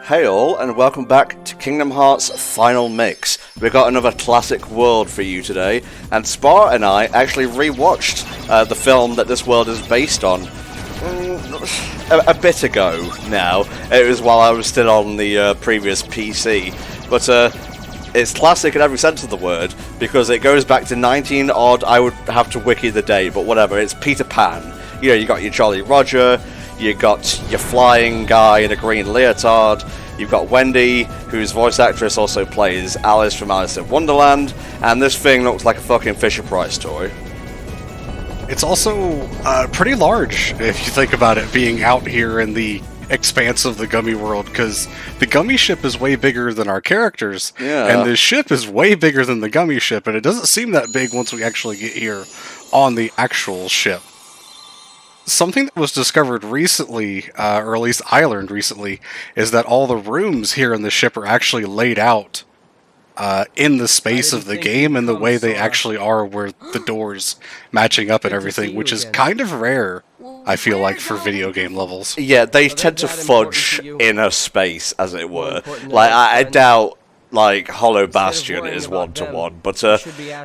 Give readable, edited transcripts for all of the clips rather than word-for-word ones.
Hey all, and welcome back to Kingdom Hearts Final Mix. We've got another classic world for you today, and Spar and I actually rewatched the film that this world is based on a bit ago now. It was while I was still on the previous PC, but it's classic in every sense of the word, because it goes back to 19-odd, I would have to wiki the date, but whatever, it's Peter Pan. You know, you got your Jolly Roger, you got your flying guy in a green leotard, you've got Wendy, whose voice actress also plays Alice from Alice in Wonderland, and this thing looks like a fucking Fisher-Price toy. It's also pretty large, if you think about it, being out here in the expanse of the Gummy world, because the Gummy ship is way bigger than our characters, and the ship is way bigger than the Gummy ship, and it doesn't seem that big once we actually get here on the actual ship. Something that was discovered recently, or at least I learned recently, is that all the rooms here in the ship are actually laid out in the space of the game and the way they actually are, where the doors matching up and everything, which is kind of rare, I feel like, for video game levels. Yeah, they tend to fudge inner space, as it were. Like, I doubt, like, Hollow Bastion is one-to-one, but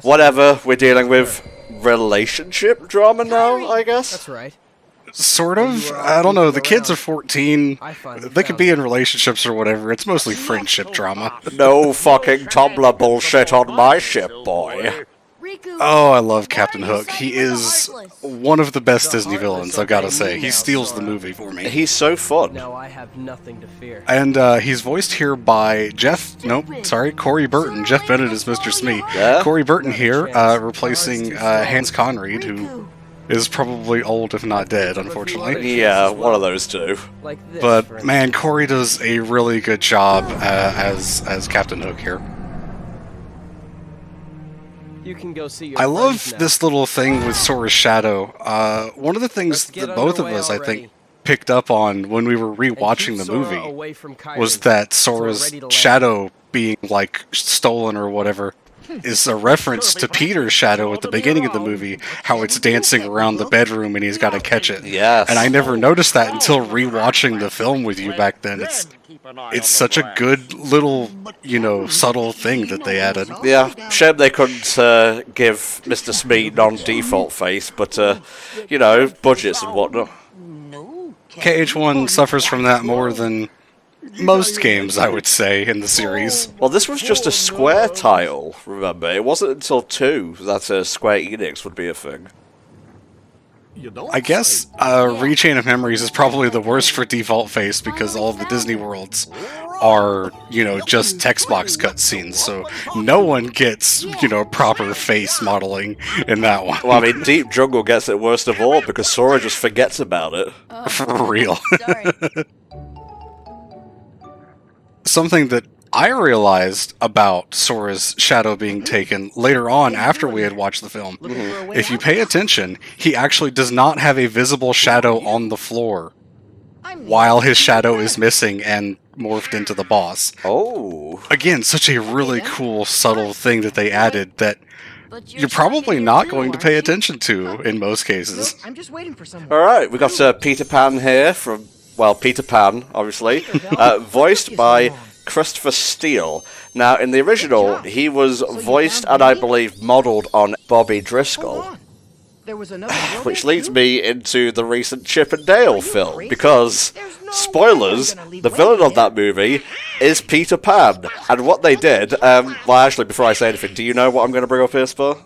whatever, we're dealing with relationship drama now, I guess? That's right. Sort of. I don't know. The kids are 14. They could be in relationships or whatever. It's mostly friendship drama. No fucking Tumblr bullshit on my ship, boy. Oh, I love Captain Hook. He is one of the best Disney villains, I've got to say. He steals the movie for me. He's so fun. Now I have nothing to fear. And he's voiced here by Corey Burton. Jeff Bennett is Mr. Smee. Yeah? Corey Burton here, replacing Hans Conried, who is probably old if not dead, unfortunately. Yeah, one of those two. But man, Corey does a really good job as Captain Hook here. You can go see your I love now. this little thing with Sora's shadow. One of the things that both of us, I think, picked up on when we were rewatching the movie was that Sora's shadow being, like, stolen or whatever is a reference to Peter's shadow at the beginning of the movie, how it's dancing around the bedroom and he's got to catch it. Yes. And I never noticed that until rewatching the film with you back then. It's such a good little, subtle thing that they added. Yeah, shame they couldn't give Mr. Smee non-default face, but, budgets and whatnot. KH1 suffers from that more than most games, I would say, in the series. Well, this was just a Square title, remember? It wasn't until 2 that Square Enix would be a thing. I guess Rechain of Memories is probably the worst for default face, because all of the Disney worlds are, just text box cutscenes, so no one gets, proper face modeling in that one. Well, I mean, Deep Jungle gets it worst of all, because Sora just forgets about it. For real. Something that I realized about Sora's shadow being taken later on after we had watched the film, if you pay attention, he actually does not have a visible shadow on the floor while his shadow is missing and morphed into the boss. Oh. Again, such a really cool, subtle thing that they added that you're probably not going to pay attention to in most cases. I'm just waiting for someone. Alright, we got Peter Pan here from, Peter Pan, obviously, voiced by Christopher Steele. Now, in the original, he was voiced and I believe modelled on Bobby Driscoll. Which leads me into the recent Chip and Dale film, because, spoilers, the villain of that movie is Peter Pan. And what they did, actually, before I say anything, do you know what I'm going to bring up here, Spur?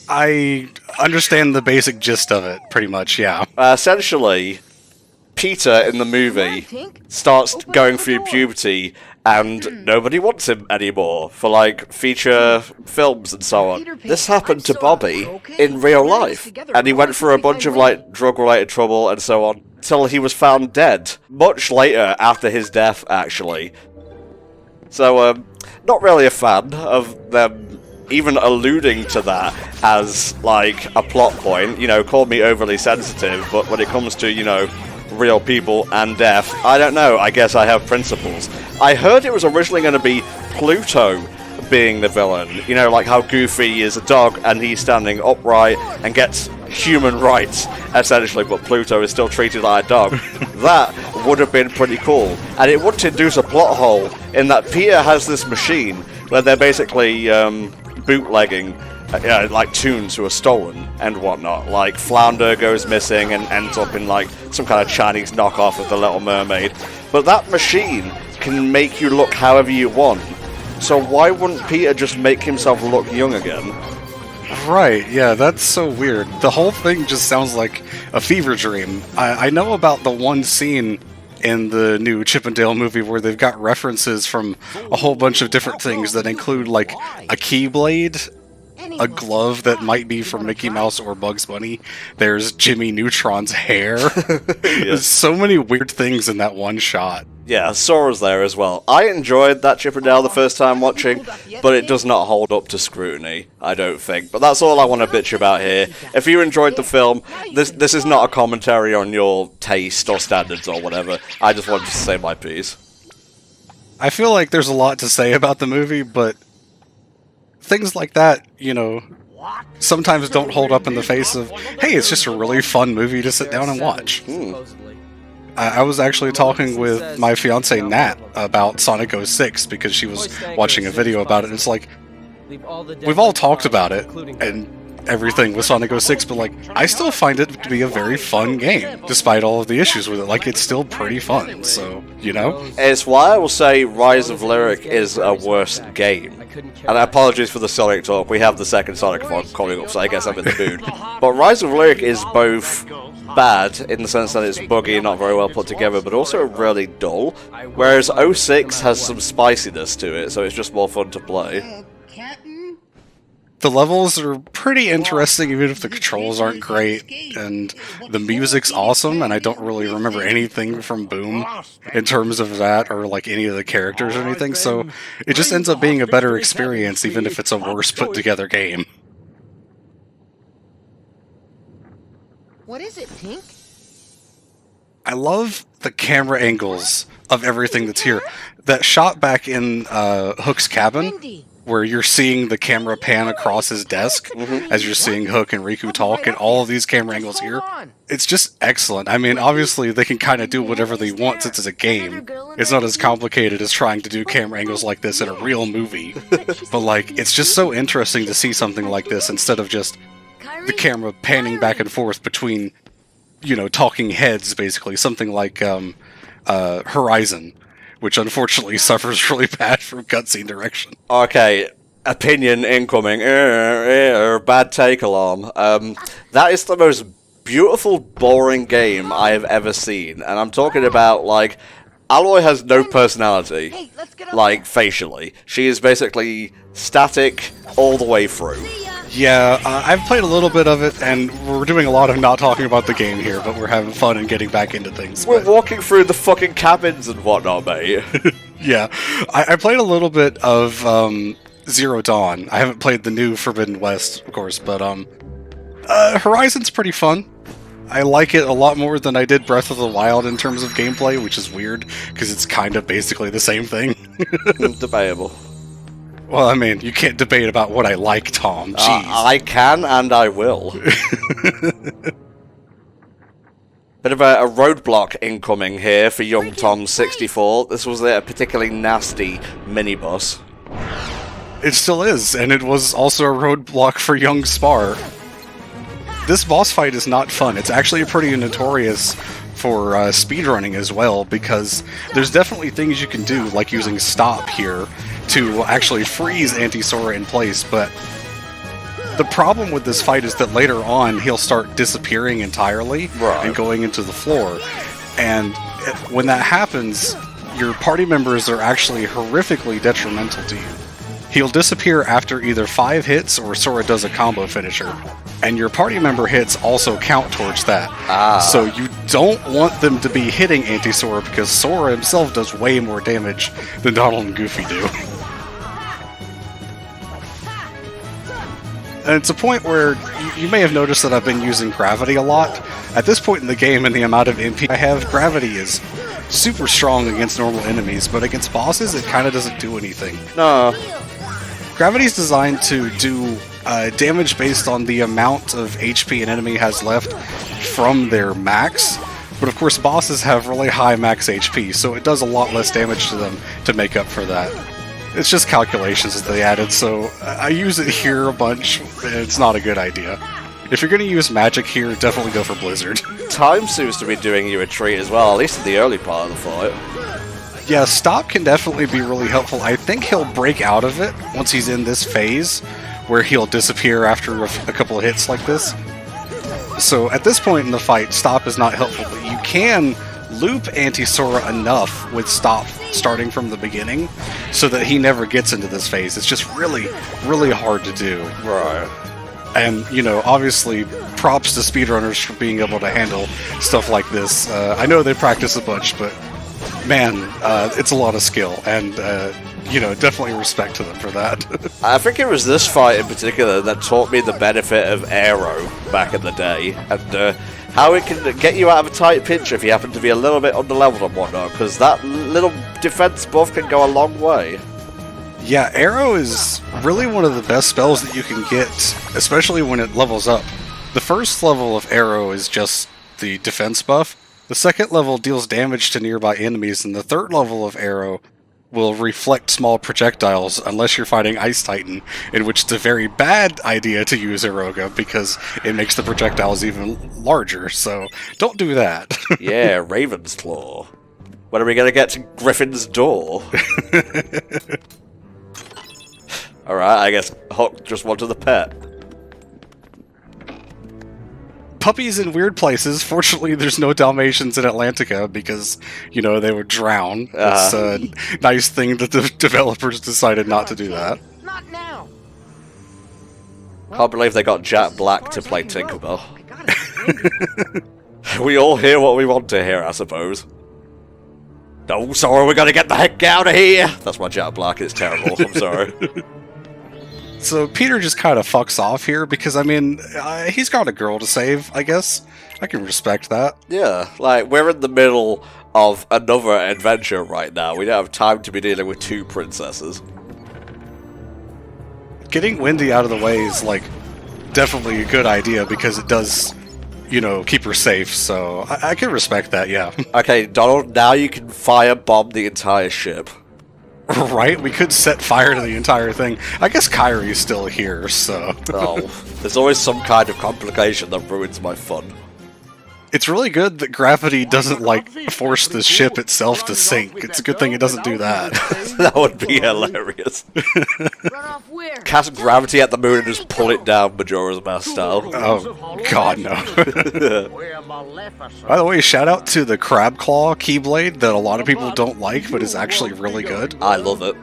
I understand the basic gist of it, pretty much, yeah. Essentially, Peter in the movie starts going through puberty and nobody wants him anymore for, like, feature films and so on. This happened to Bobby in real life, and he went through a bunch of, like, drug-related trouble and so on, till he was found dead, much later after his death, actually. So, not really a fan of them even alluding to that as, like, a plot point. Call me overly sensitive, but when it comes to, real people and death, I don't know, I guess I have principles. I heard it was originally going to be Pluto, being the villain. You know, like how Goofy is a dog and he's standing upright and gets human rights, essentially, but Pluto is still treated like a dog. That would have been pretty cool. And it would introduce a plot hole in that Peter has this machine where they're basically bootlegging like tunes who are stolen and whatnot. Like Flounder goes missing and ends up in like some kind of Chinese knockoff of the Little Mermaid. But that machine can make you look however you want. So why wouldn't Peter just make himself look young again? Right, yeah, that's so weird. The whole thing just sounds like a fever dream. I know about the one scene in the new Chip and Dale movie where they've got references from a whole bunch of different things that include like a Keyblade, a glove that might be from Mickey Mouse or Bugs Bunny. There's Jimmy Neutron's hair. There's so many weird things in that one shot. Yeah, Sora's there as well. I enjoyed that Chip and Dale the first time watching, but it does not hold up to scrutiny, I don't think. But that's all I want to bitch about here. If you enjoyed the film, this is not a commentary on your taste or standards or whatever. I just wanted to say my piece. I feel like there's a lot to say about the movie, but things like that, you know, sometimes don't hold up in the face of, hey, it's just a really fun movie to sit down and watch. I was actually talking with my fiance Nat about Sonic 06 because she was watching a video about it, and it's like, we've all talked about it and everything with Sonic 06, but like, I still find it to be a very fun game, despite all of the issues with it. Like, it's still pretty fun, so, you know? It's why I will say Rise of Lyric is a worse game. And apologies for the Sonic talk, we have the second Sonic coming up, so I guess I'm in the mood. But Rise of Lyric is both bad, in the sense that it's buggy and not very well put together, but also really dull, whereas 06 has some spiciness to it, so it's just more fun to play. The levels are pretty interesting, even if the controls aren't great, and the music's awesome, and I don't really remember anything from Boom in terms of that, or like any of the characters or anything, so it just ends up being a better experience, even if it's a worse put-together game. What is it, Tink? I love the camera angles of everything that's here. That shot back in Hook's cabin, where you're seeing the camera pan across his desk as you're seeing Hook and Riku talk, and all of these camera angles here. It's just excellent. I mean, obviously, they can kind of do whatever they want since it's a game. It's not as complicated as trying to do camera angles like this in a real movie. But, like, it's just so interesting to see something like this instead of just the camera panning back and forth between, you know, talking heads, basically. Something like Horizon, which unfortunately suffers really bad from cutscene direction. Okay, opinion incoming. Bad take alarm. That is the most beautiful, boring game I have ever seen. And I'm talking about, like, Aloy has no personality, like, facially. She is basically static all the way through. Yeah, I've played a little bit of it, and we're doing a lot of not talking about the game here, but we're having fun and getting back into things. We're walking through the fucking cabins and whatnot, mate. Yeah, I played a little bit of Zero Dawn. I haven't played the new Forbidden West, of course, but Horizon's pretty fun. I like it a lot more than I did Breath of the Wild in terms of gameplay, which is weird, because it's kind of basically the same thing. Debatable. Well, I mean, you can't debate about what I like, Tom. Jeez. I can, and I will. Bit of a roadblock incoming here for young Tom 64. This was a particularly nasty minibus. It still is, and it was also a roadblock for young Spar. This boss fight is not fun. It's actually pretty notorious for speedrunning as well, because there's definitely things you can do, like using stop here, to actually freeze Anti-Sora in place, but the problem with this fight is that later on he'll start disappearing entirely and going into the floor, and when that happens, your party members are actually horrifically detrimental to you. He'll disappear after either 5 hits or Sora does a combo finisher, and your party member hits also count towards that. So you don't want them to be hitting Anti-Sora, because Sora himself does way more damage than Donald and Goofy do. And it's a point where you may have noticed that I've been using gravity a lot. At this point in the game, and the amount of MP I have, gravity is super strong against normal enemies, but against bosses, it kind of doesn't do anything. No. Gravity's designed to do damage based on the amount of HP an enemy has left from their max. But of course, bosses have really high max HP, so it does a lot less damage to them to make up for that. It's just calculations that they added, so I use it here a bunch. It's not a good idea. If you're going to use magic here, definitely go for Blizzard. Time seems to be doing you a treat as well, at least in the early part of the fight. Yeah, Stop can definitely be really helpful. I think he'll break out of it once he's in this phase, where he'll disappear after a couple of hits like this. So at this point in the fight, Stop is not helpful, but you can loop Anti-Sora enough with Stop starting from the beginning so that he never gets into this phase. It's just really, really hard to do. Right. And, you know, obviously, props to speedrunners for being able to handle stuff like this. I know they practice a bunch, but man, it's a lot of skill, and you know, definitely respect to them for that. I think it was this fight in particular that taught me the benefit of Aero back in the day, and how it can get you out of a tight pinch if you happen to be a little bit underleveled and whatnot, because that little defense buff can go a long way. Yeah, Aero is really one of the best spells that you can get, especially when it levels up. The first level of Aero is just the defense buff. The second level deals damage to nearby enemies, and the third level of Aero will reflect small projectiles unless you're fighting Ice Titan, in which it's a very bad idea to use Aeroga because it makes the projectiles even larger, so don't do that. Yeah, Raven's Claw. When are we going to get to Griffin's Door? Alright, I guess Huck just wanted the pet. Puppies in weird places. Fortunately, there's no Dalmatians in Atlantica because, you know, they would drown. It's a nice thing that the developers decided not to do that. Not now. Can't believe they got Jack Black to play Tinkerbell. We all hear what we want to hear, I suppose. No, sorry, we gotta get the heck out of here! That's why Jack Black is terrible, I'm sorry. So Peter just kind of fucks off here because, I mean, he's got a girl to save, I guess. I can respect that. Yeah, like, we're in the middle of another adventure right now. We don't have time to be dealing with two princesses. Getting Wendy out of the way is, like, definitely a good idea because it does, you know, keep her safe, so I can respect that, yeah. Okay, Donald, now you can firebomb the entire ship. Right? We could set fire to the entire thing. I guess Kyrie's still here, so... Oh, there's always some kind of complication that ruins my fun. It's really good that gravity doesn't, like, force the ship itself to sink. It's a good thing it doesn't do that. That would be hilarious. Run off where? Cast gravity at the moon and just pull it down Majora's Mask style. Oh, God, no. By the way, shout out to the Crab Claw Keyblade that a lot of people don't like, but is actually really good. I love it.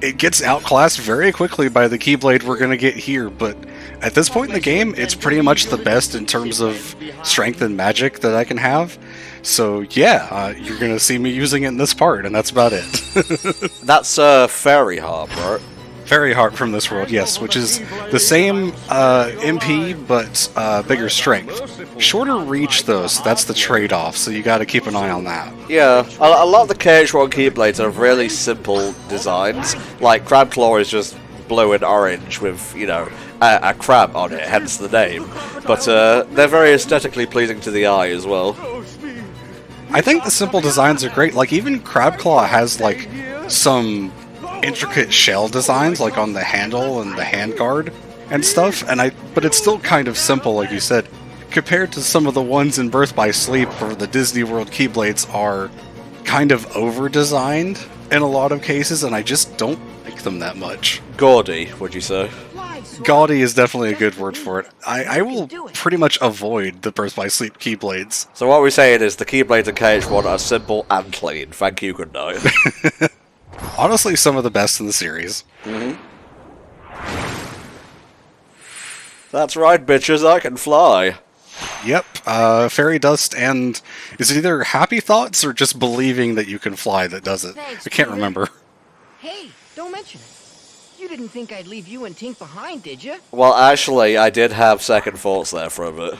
It gets outclassed very quickly by the Keyblade we're going to get here, but at this point in the game, it's pretty much the best in terms of strength and magic that I can have. So yeah, you're going to see me using it in this part, and that's about it. That's Fairy Harp, right? Fairy Harp from this world, yes, which is the same MP, but bigger strength. Shorter reach, though, so that's the trade-off, so you got to keep an eye on that. Yeah, a lot of the KH1 Keyblades are really simple designs. Like, Crab Claw is just blue and orange with, you know, a crab on it, hence the name. But they're very aesthetically pleasing to the eye as well. I think the simple designs are great. Like, even Crab Claw has, like, some intricate shell designs, like on the handle and the handguard and stuff, but it's still kind of simple, like you said, compared to some of the ones in Birth by Sleep where the Disney World Keyblades are kind of over-designed in a lot of cases, and I just don't like them that much. Gaudy, would you say? Gaudy is definitely a good word for it. I will pretty much avoid the Birth by Sleep Keyblades. So what we're saying is the Keyblades in KH1 are simple and clean. Thank you, good night. Honestly, some of the best in the series. Mm-hmm. That's right, bitches, I can fly. Yep, fairy dust, and is it either happy thoughts or just believing that you can fly that does it? Thanks, I can't Peter. remember. Hey, don't mention it. You didn't think I'd leave you and Tink behind, did you? Well, actually, I did have second thoughts there for a bit.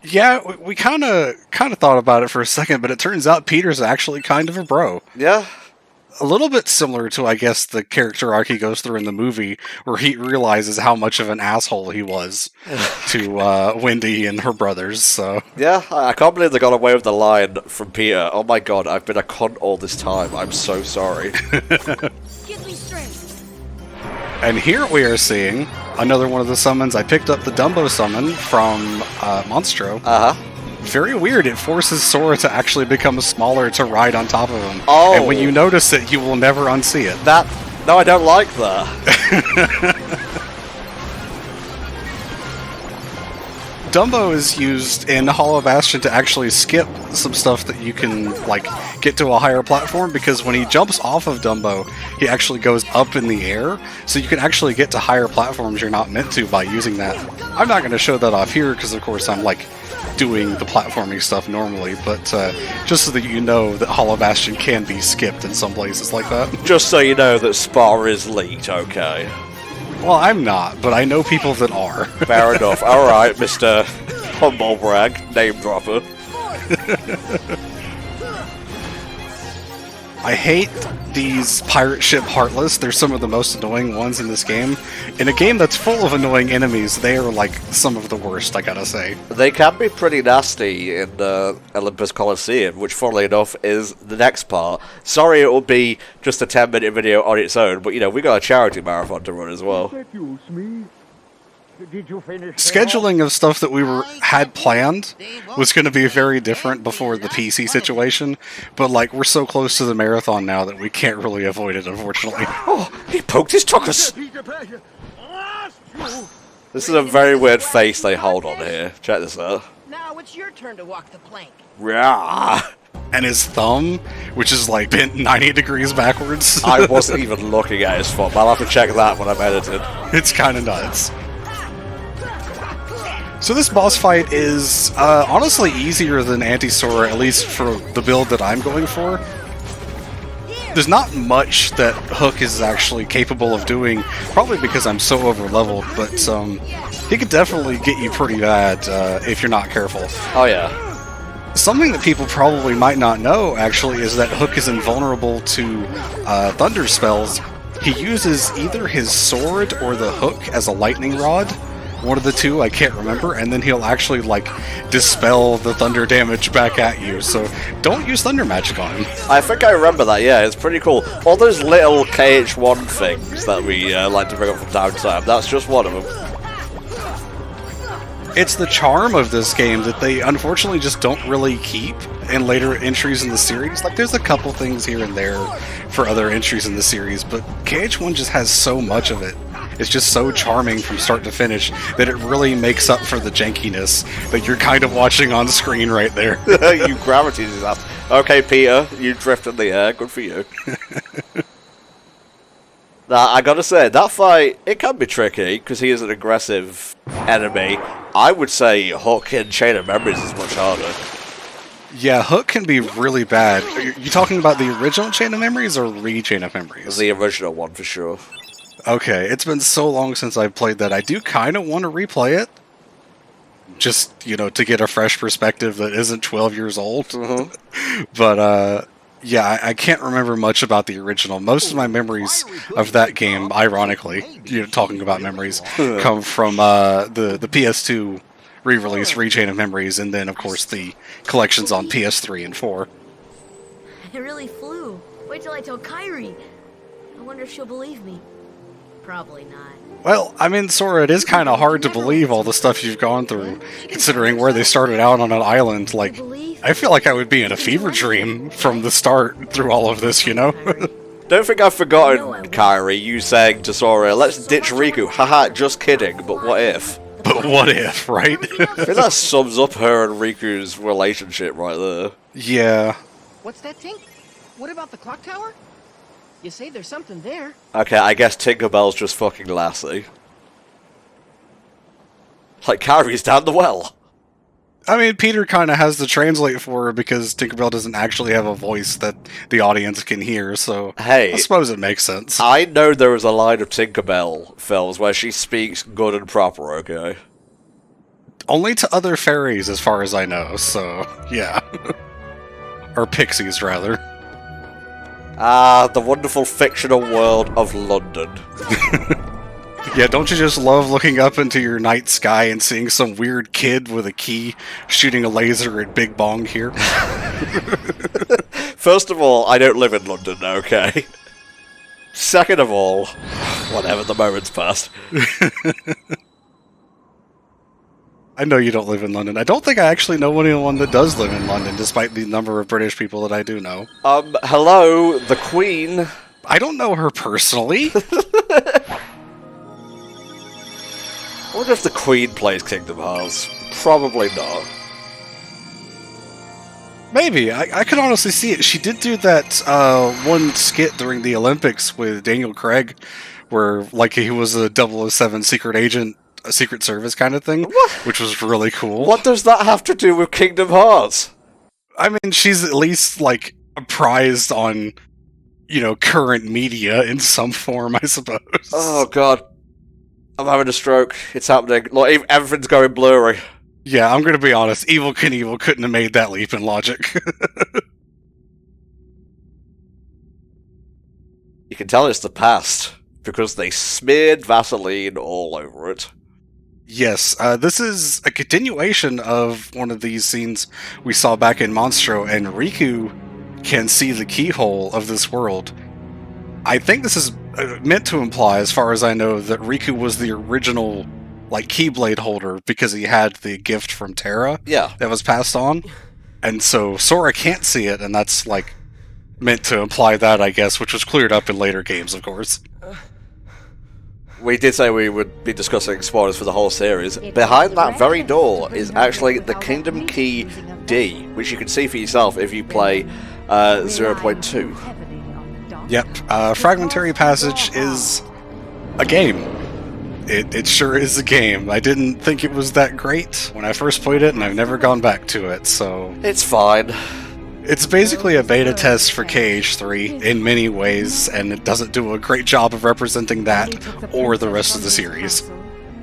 Yeah, we kind of thought about it for a second, but it turns out Peter's actually kind of a bro. Yeah. A little bit similar to, I guess, the character arc he goes through in the movie, where he realizes how much of an asshole he was to Wendy and her brothers, so... Yeah, I can't believe they got away with the line from Peter. Oh my god, I've been a cunt all this time. I'm so sorry. Give me strength. And here we are seeing another one of the summons. I picked up the Dumbo summon from Monstro. Uh-huh. Very weird, it forces Sora to actually become smaller to ride on top of him. Oh. And when you notice it, you will never unsee it. No, I don't like that. Dumbo is used in Hollow Bastion to actually skip some stuff that you can, like, get to a higher platform, because when he jumps off of Dumbo, he actually goes up in the air, so you can actually get to higher platforms you're not meant to by using that. I'm not going to show that off here, because of course I'm, like, doing the platforming stuff normally, but just so that you know that Hollow Bastion can be skipped in some places like that. Just so you know that Spa is elite, okay? Well, I'm not, but I know people that are. Fair enough. Alright, Mr. Humble Brag, name dropper. I hate these pirate ship Heartless. They're some of the most annoying ones in this game. In a game that's full of annoying enemies, they are like some of the worst, I gotta say. They can be pretty nasty in Olympus Coliseum, which funnily enough is the next part. Sorry it will be just a 10-minute video on its own, but you know, we got a charity marathon to run as well. Scheduling of stuff that we had planned was going to be very different before the PC situation, but like we're so close to the marathon now that we can't really avoid it, unfortunately. Oh, he poked his tuchus! This is a very weird face they hold on here. Check this out. Now it's your turn to walk the plank. Yeah. And his thumb, which is like bent 90 degrees backwards. I wasn't even looking at his thumb. I'll have to check that when I'm edited. It's kind of nuts. So this boss fight is honestly easier than Anti-Sora, at least for the build that I'm going for. There's not much that Hook is actually capable of doing, probably because I'm so over-leveled, but he could definitely get you pretty bad if you're not careful. Oh yeah. Something that people probably might not know, actually, is that Hook is invulnerable to thunder spells. He uses either his sword or the hook as a lightning rod. One of the two, I can't remember, and then he'll actually, like, dispel the thunder damage back at you, so don't use thunder magic on him. I think I remember that, yeah, it's pretty cool. All those little KH1 things that we like to bring up from time to time, that's just one of them. It's the charm of this game that they unfortunately just don't really keep in later entries in the series. Like, there's a couple things here and there for other entries in the series, but KH1 just has so much of it. It's just so charming from start to finish that it really makes up for the jankiness that you're kind of watching on screen right there. You gravity disaster. Okay, Peter, you drift in the air. Good for you. Now, I gotta say, that fight, it can be tricky, because he is an aggressive enemy. I would say Hook in Chain of Memories is much harder. Yeah, Hook can be really bad. Are you talking about the original Chain of Memories or Re-Chain of Memories? The original one, for sure. Okay, it's been so long since I've played that. I do kind of want to replay it. Just, you know, to get a fresh perspective that isn't 12 years old. Mm-hmm. But, yeah, I can't remember much about the original. Most of my memories of that game, ironically, you know, talking about memories, come from the PS2 re-release, Re-Chain of Memories, and then, of course, the collections on PS3 and 4. It really flew. Wait till I tell Kairi. I wonder if she'll believe me. Probably not. Well, I mean, Sora, it is kind of hard to believe all the stuff you've gone through, considering where they started out on an island. Like, I feel like I would be in a fever dream from the start through all of this, you know? Don't think I've forgotten, Kairi, you saying to Sora, let's ditch Riku. Haha, just kidding, but what if? But what if, right? I think that sums up her and Riku's relationship right there. Yeah. What's that, Tink? What about the clock tower? You say there's something there. Okay, I guess Tinkerbell's just fucking Lassie. Like, Kairi's down the well. I mean, Peter kind of has to translate for her because Tinkerbell doesn't actually have a voice that the audience can hear, so hey, I suppose it makes sense. I know there is a line of Tinkerbell films where she speaks good and proper, okay? Only to other fairies, as far as I know, so, yeah. Or pixies, rather. Ah, the wonderful fictional world of London. Yeah, don't you just love looking up into your night sky and seeing some weird kid with a key shooting a laser at Big Bong here? First of all, I don't live in London, okay? Second of all, whatever, the moment's passed. I know you don't live in London. I don't think I actually know anyone that does live in London, despite the number of British people that I do know. Hello, the Queen. I don't know her personally. I wonder if the Queen plays Kingdom Hearts. Probably not. Maybe. I could honestly see it. She did do that one skit during the Olympics with Daniel Craig, where like he was a 007 secret agent, a Secret Service kind of thing, which was really cool. What does that have to do with Kingdom Hearts? I mean, she's at least like apprised on, you know, current media in some form, I suppose. Oh god. I'm having a stroke. It's happening. Like, everything's going blurry. Yeah, I'm gonna be honest. Evil Knievel couldn't have made that leap in logic. You can tell it's the past, because they smeared Vaseline all over it. Yes, this is a continuation of one of these scenes we saw back in Monstro, and Riku can see the keyhole of this world. I think this is meant to imply, as far as I know, that Riku was the original, like, Keyblade holder because he had the gift from Terra that was passed on. And so Sora can't see it, and that's, like, meant to imply that, I guess, which was cleared up in later games, of course. We did say we would be discussing spoilers for the whole series. Behind that very door is actually the Kingdom Key D, which you can see for yourself if you play 0.2. Yep, Fragmentary Passage is a game. It sure is a game. I didn't think it was that great when I first played it, and I've never gone back to it, so... It's fine. It's basically a beta test for KH3 in many ways, and it doesn't do a great job of representing that or the rest of the series.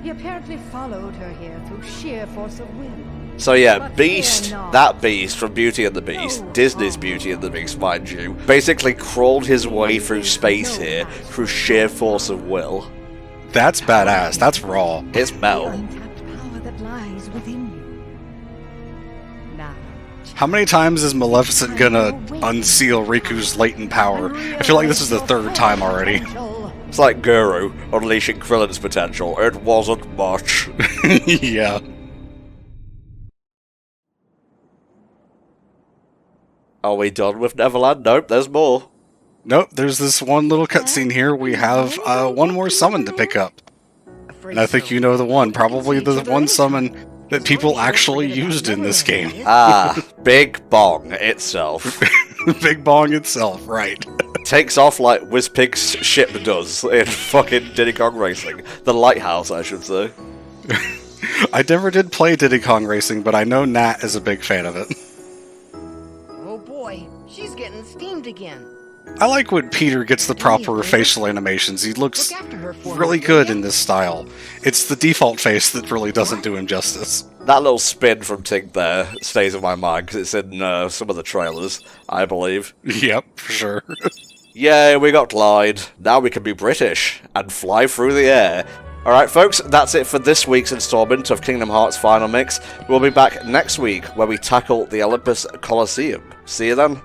He apparently followed her here through sheer force of will. So yeah, Beast, that Beast from Beauty and the Beast, Disney's Beauty and the Beast, mind you, basically crawled his way through space here through sheer force of will. That's badass. That's raw. It's metal. How many times is Maleficent gonna unseal Riku's latent power? I feel like this is the third time already. It's like Guru unleashing Krillin's potential. It wasn't much. Yeah. Are we done with Neverland? Nope, there's more. Nope, there's this one little cutscene here. We have one more summon to pick up. And I think you know the one. Probably the one summon that people actually used in this game. Ah, Big Bong itself. Big Bong itself, right. Takes off like Wizpig's ship does in fucking Diddy Kong Racing. The lighthouse, I should say. I never did play Diddy Kong Racing, but I know Nat is a big fan of it. Oh boy, she's getting steamed again. I like when Peter gets the proper facial animations. He looks really good in this style. It's the default face that really doesn't do him justice. That little spin from Tink there stays in my mind because it's in some of the trailers, I believe. Yep, for sure. Yay, we got Glide. Now we can be British and fly through the air. Alright folks, that's it for this week's installment of Kingdom Hearts Final Mix. We'll be back next week where we tackle the Olympus Coliseum. See you then.